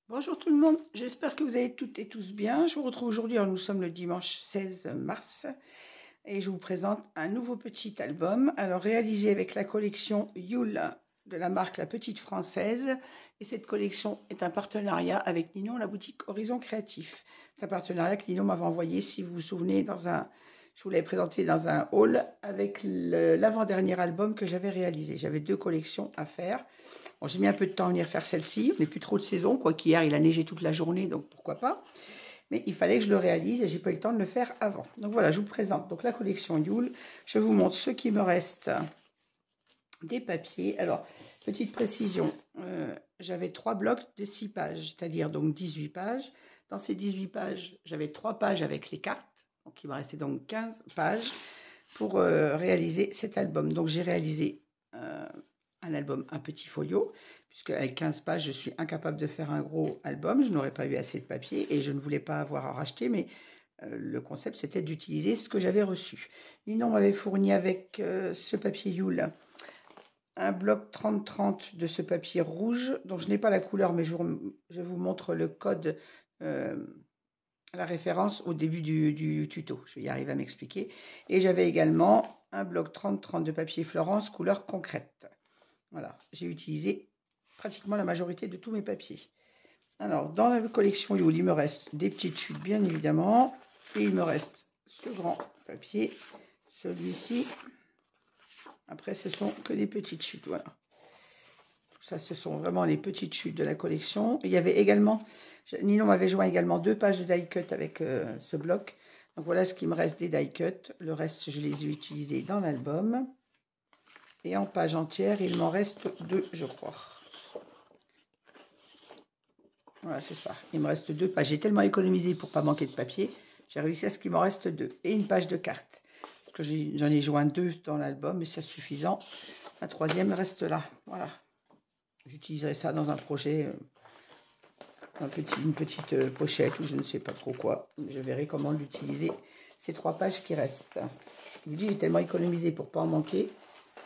Bonjour tout le monde, j'espère que vous allez toutes et tous bien. Je vous retrouve aujourd'hui, alors nous sommes le dimanche 16 mars et je vous présente un nouveau petit album, alors réalisé avec la collection Yule de la marque La Petite Française. Et cette collection est un partenariat avec Ninon, la boutique Horizon Créatif. C'est un partenariat que Ninon m'avait envoyé, si vous vous souvenez, je vous l'avais présenté dans un haul avec l'avant-dernier album que j'avais réalisé. J'avais 2 collections à faire. Bon, j'ai mis un peu de temps à venir faire celle-ci. On n'est plus trop de saison, quoi qu'hier il a neigé toute la journée, donc pourquoi pas. Mais il fallait que je le réalise et j'ai pas eu le temps de le faire avant. Donc voilà, je vous présente donc la collection Yule. Je vous montre ce qui me reste des papiers. Alors, petite précision, j'avais 3 blocs de 6 pages, c'est-à-dire donc 18 pages. Dans ces 18 pages, j'avais 3 pages avec les cartes. Donc il me restait donc 15 pages pour réaliser cet album. Donc j'ai réalisé un album, un petit folio, puisque avec 15 pages, je suis incapable de faire un gros album. Je n'aurais pas eu assez de papier et je ne voulais pas avoir à racheter, mais le concept, c'était d'utiliser ce que j'avais reçu. Ninon m'avait fourni avec ce papier Yule un bloc 30-30 de ce papier rouge, dont je n'ai pas la couleur, mais je vous montre le code, la référence au début du tuto. Je vais y arriver à m'expliquer. Et j'avais également un bloc 30-30 de papier Florence, couleur concrète. Voilà, j'ai utilisé pratiquement la majorité de tous mes papiers. Alors, dans la collection Yule, il me reste des petites chutes, bien évidemment. Et il me reste ce grand papier, celui-ci. Après, ce sont que des petites chutes, voilà. Tout ça, ce sont vraiment les petites chutes de la collection. Il y avait également, Ninon m'avait joint également 2 pages de die cut avec ce bloc. Donc voilà ce qui me reste des die cut. Le reste, je les ai utilisés dans l'album. Et en page entière, il m'en reste 2, je crois. Voilà, c'est ça. Il me reste 2 pages. J'ai tellement économisé pour ne pas manquer de papier. J'ai réussi à ce qu'il m'en reste 2. Et une page de cartes. Parce que j'en ai joint 2 dans l'album, mais c'est suffisant. La 3e reste là. Voilà. J'utiliserai ça dans un projet, une petite pochette ou je ne sais pas trop quoi. Je verrai comment l'utiliser, ces 3 pages qui restent. Je vous dis, j'ai tellement économisé pour ne pas en manquer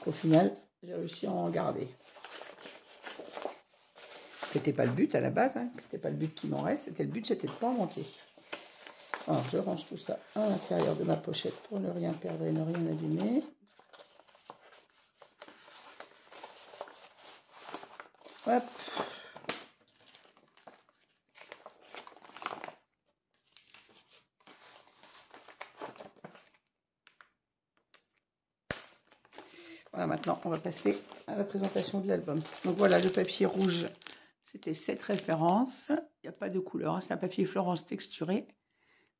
qu'au final, j'ai réussi à en garder. C'était pas le but à la base, hein. C'était pas le but qu'il m'en reste, c'était le but, c'était de ne pas en manquer. Alors, je range tout ça à l'intérieur de ma pochette pour ne rien perdre et ne rien abîmer. Hop. Voilà, maintenant, on va passer à la présentation de l'album. Donc voilà, le papier rouge, c'était cette référence. Il n'y a pas de couleur, hein. C'est un papier Florence texturé.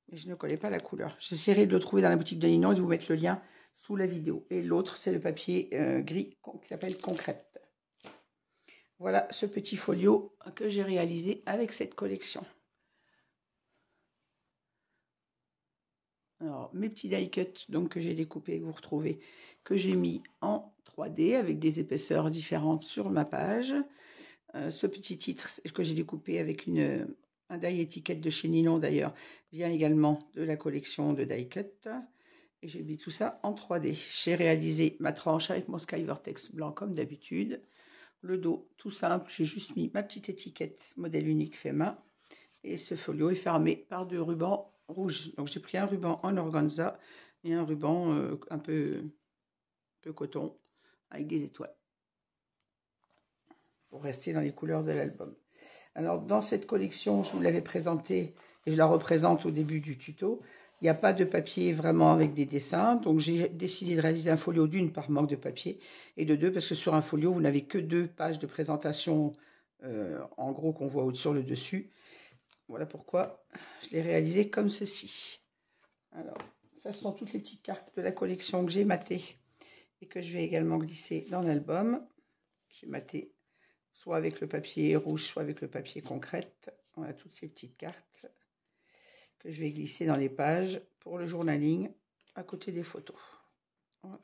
Mais je ne connais pas la couleur. J'essaierai de le trouver dans la boutique de Ninon et de vous mettre le lien sous la vidéo. Et l'autre, c'est le papier gris qui s'appelle Concrète. Voilà ce petit folio que j'ai réalisé avec cette collection. Alors, mes petits die cut donc, que j'ai découpés, que vous retrouvez, que j'ai mis en 3D avec des épaisseurs différentes sur ma page. Ce petit titre que j'ai découpé avec un die étiquette de chez Ninon d'ailleurs, vient également de la collection de die cut. Et j'ai mis tout ça en 3D. J'ai réalisé ma tranche avec mon Sky Vortex blanc comme d'habitude. Le dos, tout simple, j'ai juste mis ma petite étiquette modèle unique fait main. Et ce folio est fermé par 2 rubans rouges. Donc j'ai pris un ruban en organza et un ruban un peu coton avec des étoiles. Pour rester dans les couleurs de l'album. Alors dans cette collection, je vous l'avais présentée et je la représente au début du tuto. Il n'y a pas de papier vraiment avec des dessins, donc j'ai décidé de réaliser un folio d'une par manque de papier et de 2 parce que sur un folio, vous n'avez que 2 pages de présentation en gros qu'on voit sur le dessus. Voilà pourquoi je l'ai réalisé comme ceci. Alors, ça sont toutes les petites cartes de la collection que j'ai matées et que je vais également glisser dans l'album. J'ai maté soit avec le papier rouge, soit avec le papier concrète. Voilà toutes ces petites cartes que je vais glisser dans les pages pour le journaling à côté des photos. Voilà.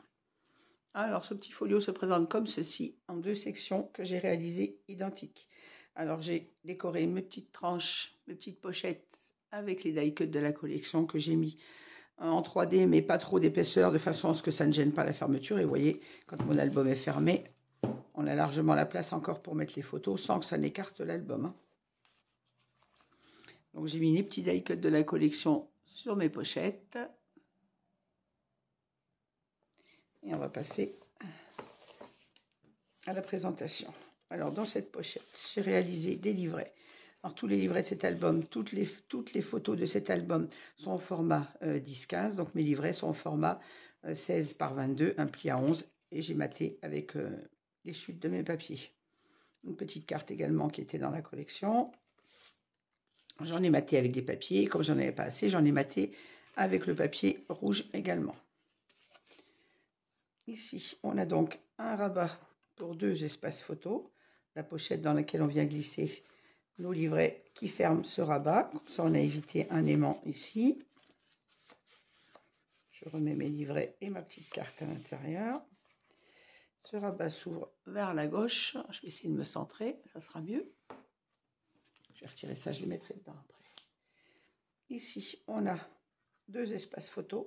Alors, ce petit folio se présente comme ceci, en 2 sections que j'ai réalisées identiques. Alors, j'ai décoré mes petites tranches, mes petites pochettes avec les die cut de la collection que j'ai mis en 3D, mais pas trop d'épaisseur, de façon à ce que ça ne gêne pas la fermeture. Et vous voyez, quand mon album est fermé, on a largement la place encore pour mettre les photos sans que ça n'écarte l'album, hein. Donc j'ai mis les petits die cuts de la collection sur mes pochettes. Et on va passer à la présentation. Alors dans cette pochette, j'ai réalisé des livrets. Alors tous les livrets de cet album, toutes les photos de cet album sont en format 10-15. Donc mes livrets sont en format 16 par 22, un pli à 11. Et j'ai maté avec les chutes de mes papiers. Une petite carte également qui était dans la collection. J'en ai maté avec des papiers. Comme j'en avais pas assez, j'en ai maté avec le papier rouge également. Ici, on a donc un rabat pour 2 espaces photos. La pochette dans laquelle on vient glisser nos livrets qui ferme ce rabat. Comme ça, on a évité un aimant ici. Je remets mes livrets et ma petite carte à l'intérieur. Ce rabat s'ouvre vers la gauche. Je vais essayer de me centrer, ça sera mieux. Je vais retirer ça, je les mettrai dedans après. Ici, on a 2 espaces photos.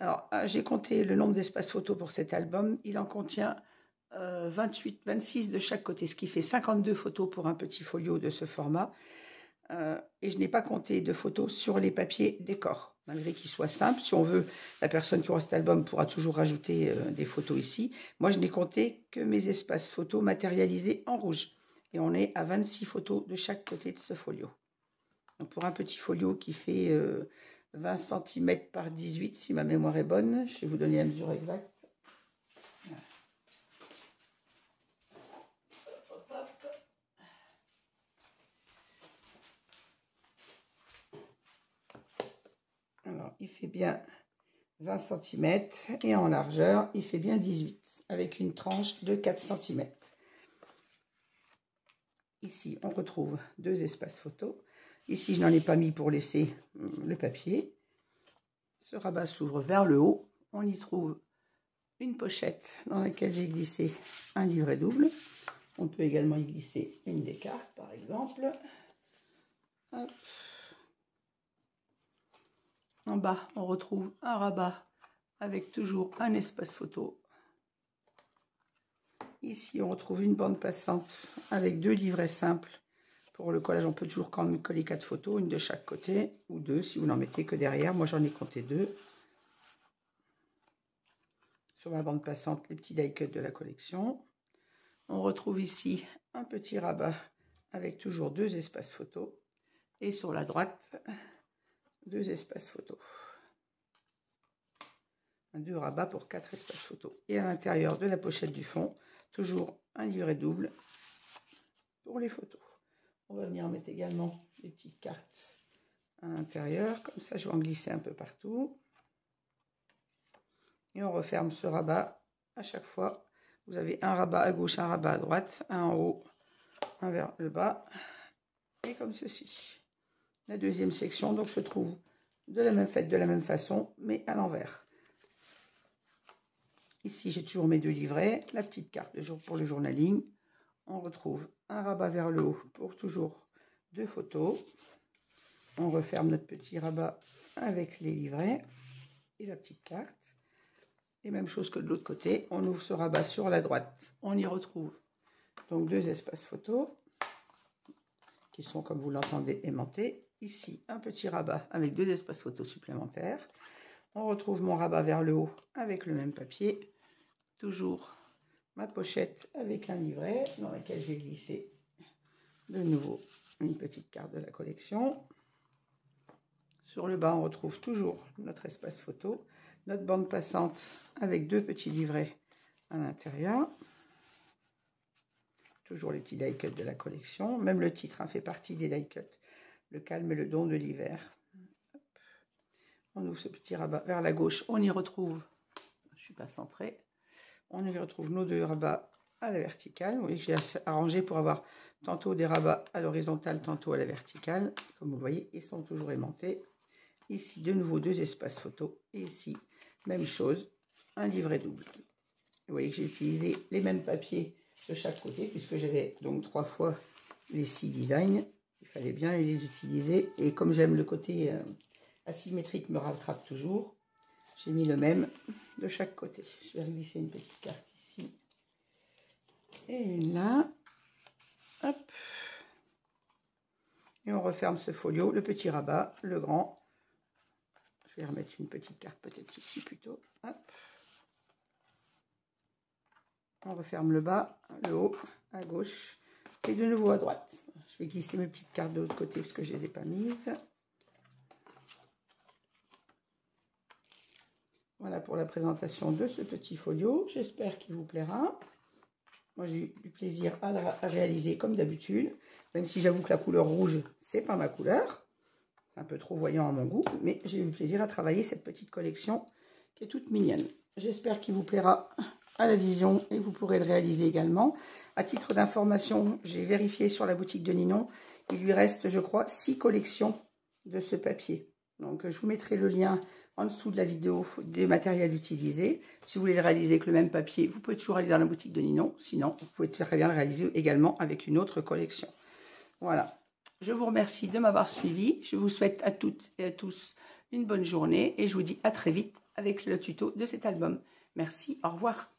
Alors, j'ai compté le nombre d'espaces photos pour cet album. Il en contient 26 de chaque côté, ce qui fait 52 photos pour un petit folio de ce format. Et je n'ai pas compté de photos sur les papiers décor, malgré qu'ils soient simples. Si on veut, la personne qui aura cet album pourra toujours rajouter des photos ici. Moi, je n'ai compté que mes espaces photos matérialisés en rouge. Et on est à 26 photos de chaque côté de ce folio. Donc pour un petit folio qui fait 20 cm par 18, si ma mémoire est bonne, je vais vous donner la mesure exacte. Alors, il fait bien 20 cm et en largeur, il fait bien 18 avec une tranche de 4 cm. Ici, on retrouve 2 espaces photos. Ici, je n'en ai pas mis pour laisser le papier. Ce rabat s'ouvre vers le haut. On y trouve une pochette dans laquelle j'ai glissé un livret double. On peut également y glisser une des cartes, par exemple. Hop. En bas, on retrouve un rabat avec toujours un espace photo. Ici, on retrouve une bande passante avec 2 livrets simples. Pour le collage, on peut toujours quand même coller 4 photos, une de chaque côté, ou 2 si vous n'en mettez que derrière. Moi, j'en ai compté 2. Sur ma bande passante, les petits die cuts de la collection. On retrouve ici un petit rabat avec toujours 2 espaces photos. Et sur la droite, 2 espaces photos. 2 rabats pour 4 espaces photos. Et à l'intérieur de la pochette du fond, toujours un livret double pour les photos. On va venir mettre également des petites cartes à l'intérieur. Comme ça, je vais en glisser un peu partout. Et on referme ce rabat à chaque fois. Vous avez un rabat à gauche, un rabat à droite, un en haut, un vers le bas. Et comme ceci. La deuxième section donc se trouve de la même façon, mais à l'envers. Ici, j'ai toujours mes 2 livrets, la petite carte pour le journaling. On retrouve un rabat vers le haut pour toujours 2 photos. On referme notre petit rabat avec les livrets et la petite carte. Et même chose que de l'autre côté, on ouvre ce rabat sur la droite. On y retrouve donc 2 espaces photos qui sont, comme vous l'entendez, aimantés. Ici, un petit rabat avec 2 espaces photos supplémentaires. On retrouve mon rabat vers le haut avec le même papier. Toujours ma pochette avec un livret dans laquelle j'ai glissé de nouveau une petite carte de la collection. Sur le bas, on retrouve toujours notre espace photo, notre bande passante avec 2 petits livrets à l'intérieur. Toujours les petits die cuts de la collection. Même le titre fait partie des die cuts. Le calme et le don de l'hiver. On ouvre ce petit rabat vers la gauche. On y retrouve, je ne suis pas centrée, on y retrouve nos 2 rabats à la verticale. Vous voyez que j'ai arrangé pour avoir tantôt des rabats à l'horizontale, tantôt à la verticale. Comme vous voyez, ils sont toujours aimantés. Ici, de nouveau, 2 espaces photos. Et ici, même chose, un livret double. Vous voyez que j'ai utilisé les mêmes papiers de chaque côté, puisque j'avais donc 3 fois les 6 designs. Il fallait bien les utiliser. Et comme j'aime le côté asymétrique me rattrape toujours, j'ai mis le même de chaque côté. Je vais glisser une petite carte ici et une là. Hop. Et on referme ce folio, le petit rabat, le grand. Je vais remettre une petite carte peut-être ici plutôt. Hop. On referme le bas, le haut, à gauche et de nouveau à droite. Je vais glisser mes petites cartes de l'autre côté parce que je ne les ai pas mises. Voilà pour la présentation de ce petit folio. J'espère qu'il vous plaira. Moi, j'ai eu du plaisir à réaliser comme d'habitude. Même si j'avoue que la couleur rouge, c'est pas ma couleur. C'est un peu trop voyant à mon goût. Mais j'ai eu plaisir à travailler cette petite collection qui est toute mignonne. J'espère qu'il vous plaira à la vision et que vous pourrez le réaliser également. À titre d'information, j'ai vérifié sur la boutique de Ninon. Il lui reste, je crois, 6 collections de ce papier. Donc, je vous mettrai le lien en dessous de la vidéo des matériels utilisés. Si vous voulez le réaliser avec le même papier, vous pouvez toujours aller dans la boutique de Ninon. Sinon, vous pouvez très bien le réaliser également avec une autre collection. Voilà. Je vous remercie de m'avoir suivi. Je vous souhaite à toutes et à tous une bonne journée. Et je vous dis à très vite avec le tuto de cet album. Merci, au revoir.